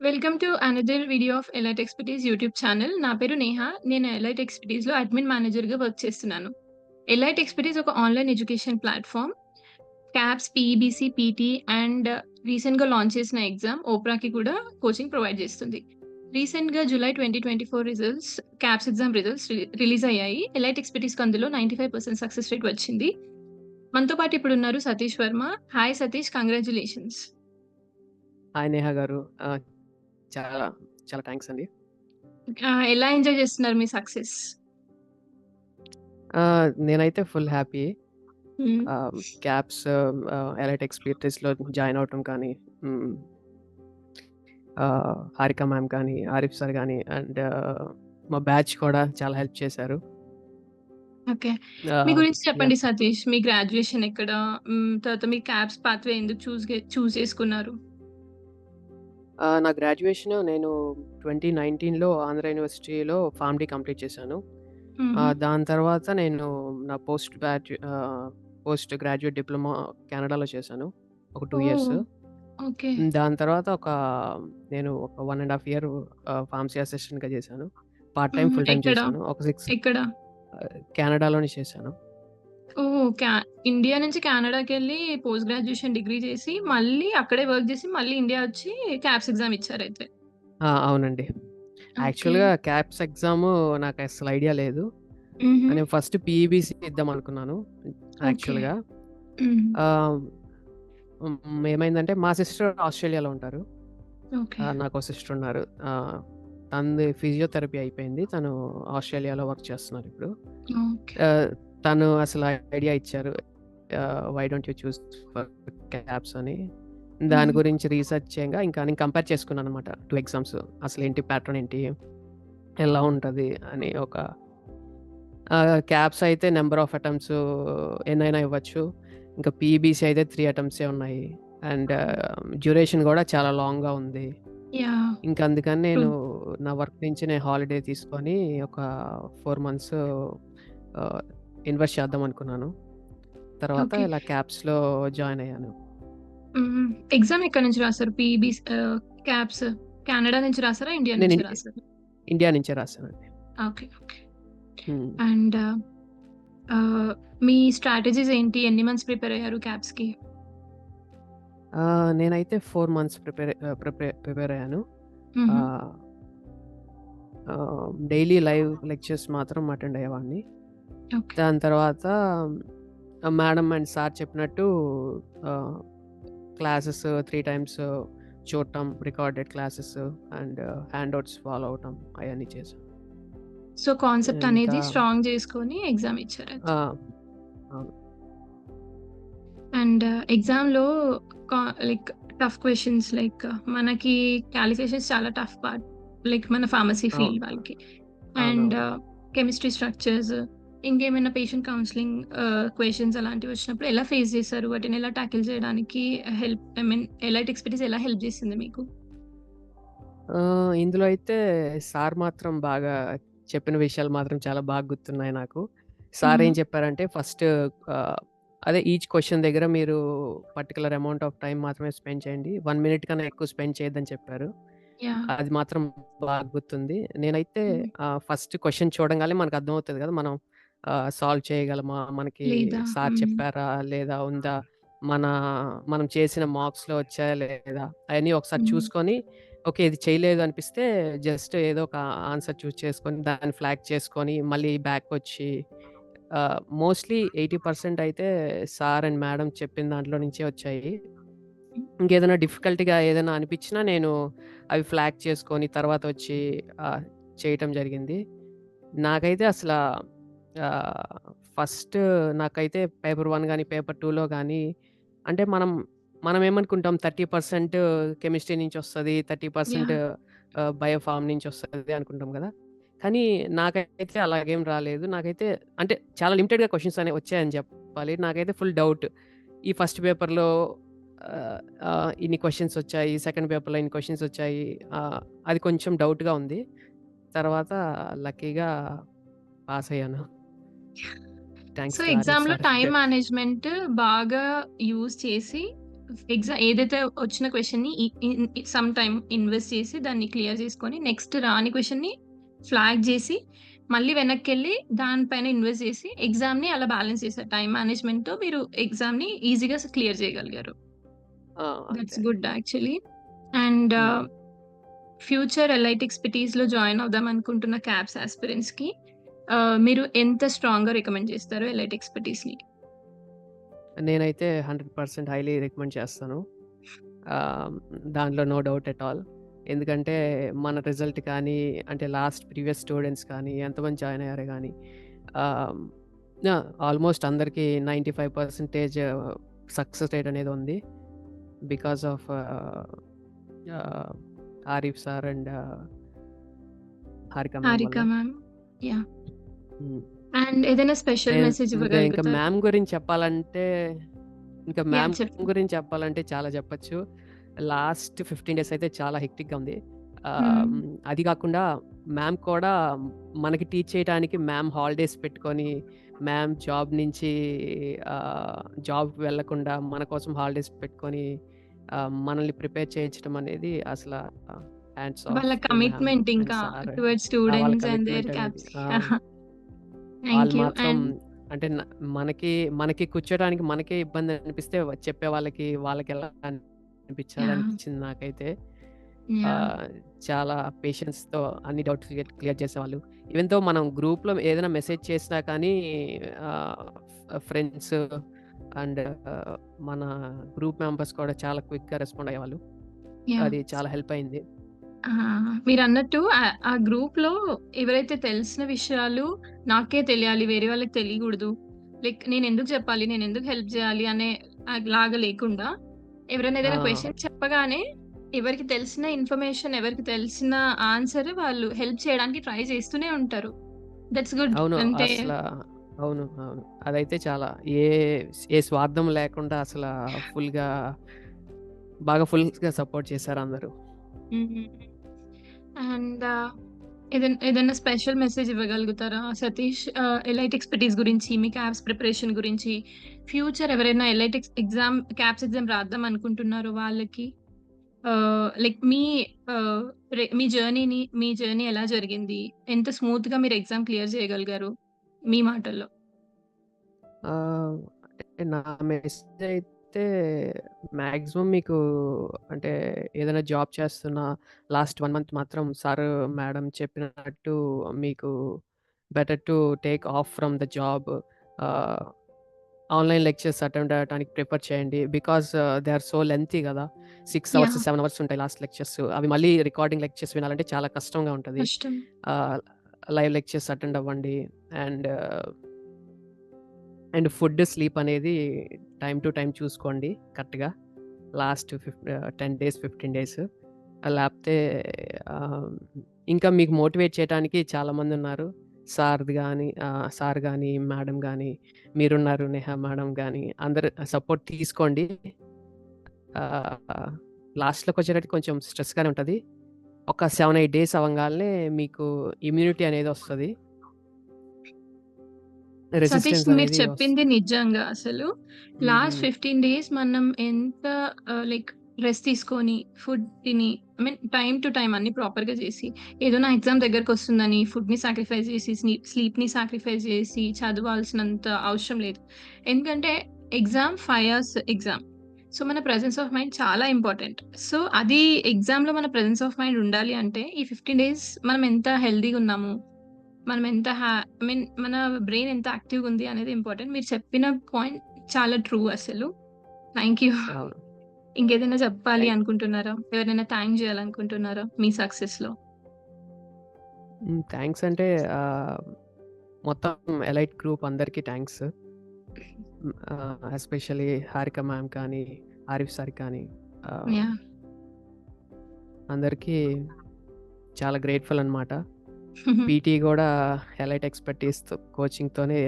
Welcome to another video of Elite Expertise YouTube channel. నా పేరు నేహ. నేను ఎలైట్ ఎక్స్పర్టీస్‌లో అడ్మిన్ మేనేజర్‌గా వర్క్ చేస్తున్నాను. ఎలైట్ ఎక్స్పర్టీస్ ఒక online education platform. CAPS, PEBC, PT and రీసెంట్‌గా లాంచ్ చేసిన ఎగ్జామ్ ఓప్రాకి కూడా కోచింగ్ ప్రొవైడ్ చేస్తుంది. రీసెంట్‌గా July 2024 results CAPS exam results release అయ్యాయి. ఎలైట్ ఎక్స్పర్టీస్‌కి అందులో 95% సక్సెస్ రేట్ వచ్చింది. మనతో పాటు ఇప్పుడున్నారు Satish Varma. Hi Satish, congratulations. Hi Neha garu. చాలా చాలా థాంక్స్ అండి. ఎలా ఎంజాయ్ చేస్తున్నారు మీ సక్సెస్? నేనైతే ఫుల్ హ్యాపీ. హ్మ్. క్యాప్స్ ఎలైట్ ఎక్స్‌పీరియన్స్‌లో జాయిన్ అవ్వటం కానీ, హ్మ్. హారిక మ్యామ్ కానీ, ఆరిఫ్ సార్ గానీ అండ్ మా బ్యాచ్ కూడా చాలా హెల్ప్ చేశారు. ఓకే. మీ ఆహ్, గురించి చెప్పండి యాహ్! సతీష్. మీ గ్రాడ్యుయేషన్ ఎక్కడ? తర్వాత మీ క్యాప్స్ పాత్వే ఎందుకు చూజ్ చేసుకున్నారు? నా గ్రాడ్యుయేషన్ నేను 2019లో ఆంధ్ర యూనివర్సిటీలో ఫార్మ్ డి కంప్లీట్ చేశాను. హుహు. దాని తర్వాత నేను నా పోస్ట్ గ్రాడ్యుయేట్ డిప్లొమా కెనడాలో చేశాను. ఒక 2 ఓహ్! ఇయర్స్. ఓకే. దాని తర్వాత నేను ఒక 1 ½ ఇయర్ ఫార్మసీ అసిస్టెంట్‌గా చేశాను. పార్ట్ టైమ్, ఫుల్ టైమ్ ఎక్కడ? చేశాను. ఒక 6 ఎక్కడ? కెనడాలోనే చేశాను. ఓహ్! ఇండియా నుంచి కెనడాకెళ్ళి పోస్ట్ గ్రాడ్యుయేషన్ డిగ్రీ చేసి, మళ్ళీ అక్కడే వర్క్ చేసి, మళ్ళీ ఇండియా వచ్చి క్యాప్స్ ఎగ్జామ్ ఇచ్చారైతే. అవునండి. ఓకే. యాక్చువల్‌గా క్యాప్స్ ఎగ్జాము నాకసలు ఐడియా లేదు. హుహు. నేను ఫస్ట్ పీఈబీసీ ఇద్దామనుకున్నాను ఓకే. యాక్చువల్‌గా. హ్మ్. ఆహ్, ఏమైందంటే మా సిస్టర్ ఆస్ట్రేలియాలో ఉంటారు. ఓకే. నాకో సిస్టర్ ఉన్నారు. తనది ఫిజియోథెరపీ అయిపోయింది. తను ఆస్ట్రేలియాలో వర్క్ చేస్తున్నారిప్పుడు. ఓకే. ఆహ్, తను అసలు ఐడియా ఇచ్చారు. Why don't you choose for caps అని. దాని హ్మ్. గురించి రీసెర్చ్ చేయంగా ఇంకా నేను కంపేర్ చేసుకున్నాననమాట 2 ఎగ్జామ్స్. అసలేంటి ప్యాటర్న్ ఏంటి? ఎలా ఉంటది? అని ఒక క్యాప్స్ అయితే నంబర్ ఆఫ్ అటెంప్ట్స్ ఎన్నైనా ఇవ్వచ్చు. ఇంకా పీఈబీసీ అయితే 3 అటెంప్ట్సే ఉన్నాయి. అండ్ డ్యూరేషన్ గూడా చాలా లాంగ్‌గా ఉంది. యాహ్! ఇంక అందుకని ట్రూ. నా వర్క్ నుంచి నేను హాలిడే తీసుకొని ఒక 4 మంత్స్ ఆహ్, ఇన్వెస్ట్ చేద్దాం అనుకున్నాను. తర్వాత ఓకే. ఇలా క్యాప్స్‌లో జాయిన్ అయ్యాను. హ్మ్. ఎగ్జామ్ ఎక్కడి నుంచి రాసారు? క్యాప్స్ కెనడా నుంచి రాసారా? ఇండియా నేను నుంచి రాసారా? ఇండియా నుంచే రాసానండి. ఓకే. ఓకే. హ్మ్. అండ్ మీ స్ట్రాటజీస్ ఏంటి? ఎన్ని మంత్స్ ప్రిపేర్ అయ్యారు క్యాప్స్‌కి? నేనైతే 4 మంత్స్ ప్రిపేర్ అయ్యాను. హుహు. ఆహ్, డైలీ లైవ్ లెక్చర్స్ మాత్రం అటెండ్ అయ్యేవాడిని. ఓకే. దాని తర్వాత మేడం అండ్ సార్ చెప్పినట్టు ఆహ్, క్లాసెస్ 3 టైమ్స్ చూడటం, రికార్డెడ్ క్లాసెస్ అండ్ హ్యాండ్‌ఔట్స్ ఫాలో అవ్వటం అయన్నీ చేశాను. సో, కాన్సెప్ట్ ఇంకా అనేది స్ట్రాంగ్ చేసుకొని ఎగ్జామ్ ఇచ్చారైతే. ఆ! అవును. అండ్ ఎగ్జామ్‌లో కా లైక్ టఫ్ క్వెషన్స్ లైక్ మనకి కాలిక్యులేషన్స్ చాలా టఫ్ పార్ట్. లైక్ మన ఫార్మసీ అవును. ఫీల్డ్ వాళ్ళకి. అండ్ అవునవును. కెమిస్ట్రీ స్ట్రక్చర్స్, ఇంకేమైనా పేషెంట్ కౌన్సెలింగ్ క్వెషన్స్ అలాంటివి వచ్చినప్పుడు ఎలా ఫేస్ చేశారు? వాటిని ఎలా టాకిల్ చేయడానికి ఐ మీన్ ఎలైట్ ఎక్స్‌పర్టీస్ ఎలా హెల్ప్ చేసింది మీకు? ఇందులో అయితే సార్ మాత్రం బాగా చెప్పిన విషయాలు మాత్రం చాలా బాగా గుర్తున్నాయి నాకు. సార్ హ్మ్. ఏం చెప్పారంటే ఫస్ట్ ఆహ్, అదే ఈచ్ క్వెషన్ దగ్గర మీరు పర్టిక్యులర్ అమౌంట్ ఆఫ్ టైమ్ మాత్రమే స్పెండ్ చేయండి. 1 మినిట్ కన్నా ఎక్కువ స్పెండ్ చేయొద్దని చెప్పారు. యాహ్! అది మాత్రం బాగా గుర్తుంది. నేనైతే హ్మ్. ఫస్ట్ క్వెషన్ చూడంగానే మనకు అర్థమవుతది కదా! మనం సాల్వ్ చేయగలమా? మనకి లేదా? సార్ హ్మ్. చెప్పారా? లేదా ఉందా? మన మనం చేసిన మార్క్స్‌లో వచ్చాయా? లేదా? అయన్నీ ఒకసారి హ్మ్. చూసుకొని ఓకే. ఇది చేయలేదు అనిపిస్తే జస్ట్ ఏదో ఒక ఆన్సర్ చూజ్ చేసుకొని దాన్ని ఫ్లాగ్ చేసుకొని మళ్ళీ బ్యాక్‌కొచ్చి మోస్ట్‌లీ 80% అయితే సార్ అండ్ మేడమ్ చెప్పిన దాంట్లో నుంచే వచ్చాయి. ఇంకేదైనా డిఫికల్ట్‌గా ఏదైనా అనిపించినా నేను అవి ఫ్లాగ్ చేసుకొని తర్వాత వచ్చి ఆహ్, చేయటం జరిగింది. నాకైతే ఆహ్, ఫస్ట్ నాకైతే పేపర్ 1 గాని, పేపర్ 2లో గాని అంటే మనం ఏమనుకుంటాం 30% కెమిస్ట్రీ నుంచొస్తది. 30% యాహ్! బయోఫార్మ్ నుంచొస్తది అనుకుంటాం గదా! కానీ నాకైతే అలాగేం రాలేదు. నాకైతే అంటే చాలా లిమిటెడ్‌గా క్వెషన్స్ అనేవి వచ్చాయని చెప్పాలి. నాకైతే ఫుల్ డౌట్. ఈ ఫస్ట్ పేపర్‌లో ఆహ్, ఇన్ని క్వెషన్స్ వచ్చాయి. సెకండ్ పేపర్‌లో ఇన్ని క్వెషన్స్ వచ్చాయి. అది కొంచెం డౌట్‌గా ఉంది. తర్వాత లక్కీగా పాసయ్యాను. సో, థాంక్స్ టు ఆరిఫ్ ఎగ్జామ్‌లో సార్. టైమ్ మేనేజ్‌మెంట్ బాగా యూజ్ చేసి ఏదైతే వచ్చిన క్వెషన్‌ని సమ్ టైమ్ ఇన్వెస్ట్ చేసి దాన్ని క్లియర్ చేసుకొని నెక్స్ట్ రాని క్వెషన్‌ని ఫ్లాగ్ చేసి మళ్ళీ వెనక్కెళ్ళి దానిపైన ఇన్వెస్ట్ చేసి ఎగ్జామ్‌ని అలా బ్యాలెన్స్ చేశారు. టైమ్ మేనేజ్‌మెంట్‌తో మీరు ఎగ్జామ్‌ని ఈజీగా క్లియర్ చేయగలిగారు. ఆ! దట్స్ అంతే. Good actually. అండ్ హ్మ్. ఫ్యూచర్ ఎలైట్ ఎక్స్‌పర్‌టీస్‌లో జాయిన్ అవుదాం అనుకుంటున్న క్యాబ్స్ యాస్పిరెంట్స్‌కి మీరు ఎంత స్ట్రాంగ్‌గా రికమెండ్ చేస్తారు ఎలైట్ ఎక్స్‌పర్‌టీస్‌ని? నేనైతే 100% హైలీ రికమెండ్ చేస్తాను. ఆహ్, దాంట్లో నో డౌట్ ఎట్ ఆల్. ఎందుకంటే మన రిజల్ట్ కానీ, అంటే ప్రీవియస్ స్టూడెంట్స్ కానీ, ఎంతమంది జాయిన్ అయ్యారో గానీ, ఆహ్, యాహ్! ఆల్మోస్ట్ అందరికి 95% సక్సెస్ రేట్ అనేది ఉంది. బికాస్ ఆఫ్ ఆహ్, Arif sir and Harika ma'am Harika వల్ల. మ్యామ్. యాహ్! హ్మ్. అండ్ ఏదైనా స్పెషల్ నేను మెసేజ్ ఇంకా ఇవ్వగలుగుతారా? మ్యామ్ గురించి చెప్పాలంటే, ఇంకా యాహ్! మ్యామ్ చెప్పండి. గురించి చెప్పాలంటే చాలా చెప్పొచ్చు. లాస్ట్ 15 డేస్ అయితే చాలా హెక్టిక్‌గా ఉంది. హ్మ్. అది కాకుండా మ్యామ్ కూడా మనకి టీచ్ చేయడానికి మ్యామ్ హాలిడేస్ పెట్టుకొని, మ్యామ్ జాబ్ నుంచి జాబ్‌కి వెళ్ళకుండా మన కోసం హాలిడేస్ పెట్టుకొని, మనల్ని ప్రిపేర్ చేయించడం అనేది అసల హ్యాండ్స్ ఆఫ్ వాళ్ళ టు మ్యామ్ కమిట్మెంట్ అండ్ ఇంకా సార్. టువర్డ్స్ వాళ్ళ స్టూడెంట్స్ అండ్ దేర్ కమిట్మెంట్ అనేది. క్యాప్స్. వాళ్ళు థాంక్ యూ. మాత్రం అండ్ అంటే మనకి మనకి కూర్చోడానికి మనకే ఇబ్బంది అనిపిస్తే చెప్పే వాళ్ళకి వాళ్ళకెలా యాహ్! అనిపించింది నాకైతే. యాహ్! ఆహ్, చాలా పేషెన్స్‌తో అన్ని డౌట్స్ క్లియర్ చేసేవాళ్ళు. ఈవెన్ దో మనం గ్రూప్‌లో ఏదైనా మెసేజ్ చేసినా కానీ ఆహ్, ఫ్రెండ్స్ అండ్ మన గ్రూప్ మెంబర్స్ కూడా చాలా క్విక్‌గా రెస్పాండ్ అయ్యేవాళ్ళు. యాహ్! అది చాలా హెల్ప్ అయింది. ఆ! మీరన్నట్టు ఆ గ్రూప్‌లో ఎవరైతే తెలిసిన విషయాలు నాకే తెలియాలి, వేరే వాళ్ళకి తెలియగూడదు. లైక్ నేనెందుకు చెప్పాలి, నేనెందుకు హెల్ప్ జేయాలి అనే లాగా లేకుండా ఎవరైనా ఆ! ఏదైనా క్వెషన్ చెప్పగానే ఎవరికి తెలిసిన ఇన్ఫర్మేషన్, ఎవరికి తెలిసిన ఆన్సర్ వాళ్ళు హెల్ప్ చేయడానికి ట్రై చేస్తూనే ఉంటారు. That's good. అవును. అంటే అవును. అవును. అదైతే చాలా ఏ ఏ స్వార్థం లేకుండా ఫుల్‌గా సపోర్ట్ చేశారందరూ. హ్మ్. అండ్ ఏదైనా స్పెషల్ మెసేజ్ ఇవ్వగలుగుతారా సతీష్? ఎలైట్ ఎక్స్‌పర్‌టీస్ గురించి, మీ క్యాబ్స్ ప్రిపరేషన్ గురించి, ఫ్యూచర్ ఎవరైనా ఎలైట్ క్యాబ్స్ ఎగ్జామ్ రాద్దాం అనుకుంటున్నారో వాళ్ళకి లైక్ ఆహ్, మీ జర్నీ ఎలా జరిగింది? ఎంత స్మూత్‌గా మీరు ఎగ్జామ్ క్లియర్ చేయగలిగారు? మీ మాటల్లో. అంటే నా మెసేజ్ అయితే మాక్సిమం మీకు అంటే ఏదైనా జాబ్ చేస్తున్న లాస్ట్ 1 మంత్ మాత్రం సార్, మేడం చెప్పినట్టు మీకు better to take off from the job. Ah, online lectures attend అవ్వటానికి ప్రిఫర్ చేయండి. Because they are so lengthy గదా! 6 అవర్స్, యాహ్! 7 అవర్స్ ఉంటాయి లాస్ట్ లెక్చర్స్. అవి మళ్ళీ రికార్డింగ్ లెక్చర్స్ వినాలంటే చాలా కష్టంగా ఉంటది. కష్టం. ఆహ్, లైవ్ లెక్చర్స్ అటెండ్ అవ్వండి. అండ్ ఫుడ్, స్లీప్ అనేది టైమ్ టు టైమ్ చూసుకోండి కరెక్ట్‌గా. Last 10 days, 15 days. లేపోతే ఆహ్, ఇంకా మీకు మోటివేట్ చేయటానికి చాలామందున్నారు. సార్ గాని, మేడం గాని, మీరున్నారు నేహా మేడం గాని, అందరు సపోర్ట్ తీసుకోండి. ఆహ్, లాస్ట్‌లోకొచ్చేటప్పటికి కొంచెం స్ట్రెస్‌గానే ఉంటది. ఒక 7, 8 డేస్ అవ్వంగాల్నే మీకు ఇమ్యూనిటీ అనేదొస్తది. సతీష్ రెసిస్టెన్స్ మీరు అనేది చెప్పింది నిజంగా అసలు. లాస్ట్ హ్మ్. 15 డేస్ మనం ఎంత లైక్ రెస్ట్ తీసుకొని, ఫుడ్ తిని, I mean time to time అన్నీ ప్రాపర్‌గా చేసి, ఏదో నా ఎగ్జామ్ దగ్గరకొస్తుందని ఫుడ్‌ని సాక్రిఫైస్ చేసి, స్లీప్‌ని సాక్రిఫైస్ చేసి చదవాల్సినంత అవసరం లేదు. ఎందుకంటే ఎగ్జామ్ 5 అవర్స్ ఎగ్జామ్. సో, మన ప్రెజెన్స్ ఆఫ్ మైండ్ చాలా ఇంపార్టెంట్. సో, అది ఎగ్జామ్‌లో మన ప్రెజెన్స్ ఆఫ్ మైండ్ ఉండాలి అంటే, ఈ 15 డేస్ మనం ఎంత హెల్తీగున్నాము, మనం ఎంత ఐ మీన్ మన బ్రెయిన్ ఎంత యాక్టివ్‌గా ఉంది అనేది ఇంపార్టెంట్. మీరు చెప్పిన పాయింట్ చాలా ట్రూ అసలు. Thank you. అవును. ఇంకేదైనా చెప్పాలి థాంక్ అనుకుంటున్నారా? ఎవరినైనా థాంక్ జేయాలనుకుంటున్నారా మీ సక్సెస్‌లో? థాంక్స్ అంటే ఆహ్, మొత్తం ఎలైట్ గ్రూప్ అందరికీ థాంక్స్. ఎస్పెషల్లీ హారిక మ్యామ్ కానీ, ఆరిఫ్ సార్ కానీ ఆహ్, యాహ్! అందరికీ చాలా గ్రేట్‌ఫుల్ అనమాట. పీటీ గూడా ఎలైట్ కోచింగ్‌తోనే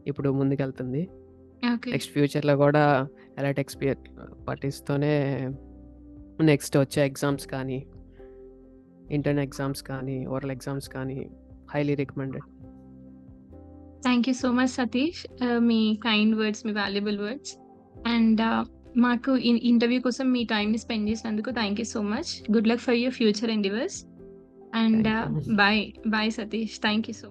ఇప్పుడు ముందుకెళ్తుంది. ఓకే. నెక్స్ట్ ఫ్యూచర్‌లో గూడా ఎలైట్ ఎక్స్‌పర్టీస్‌తోనే నెక్స్ట్ వచ్చే ఎగ్జామ్స్ కానీ, ఇంటర్న్ ఎగ్జామ్స్ కానీ, ఓరల్ ఎగ్జామ్స్ కానీ highly recommended. Thank you so much Satish. మీ కైండ్ వర్డ్స్, మీ వాల్యుబుల్ వర్డ్స్. అండ్ మాకు ఇంటర్వ్యూ కోసం మీ టైమ్‌ని స్పెండ్ చేసినందుకు thank you so much. Good luck for your future endeavours. And thank you. Bye. Bye Satish. Thank you so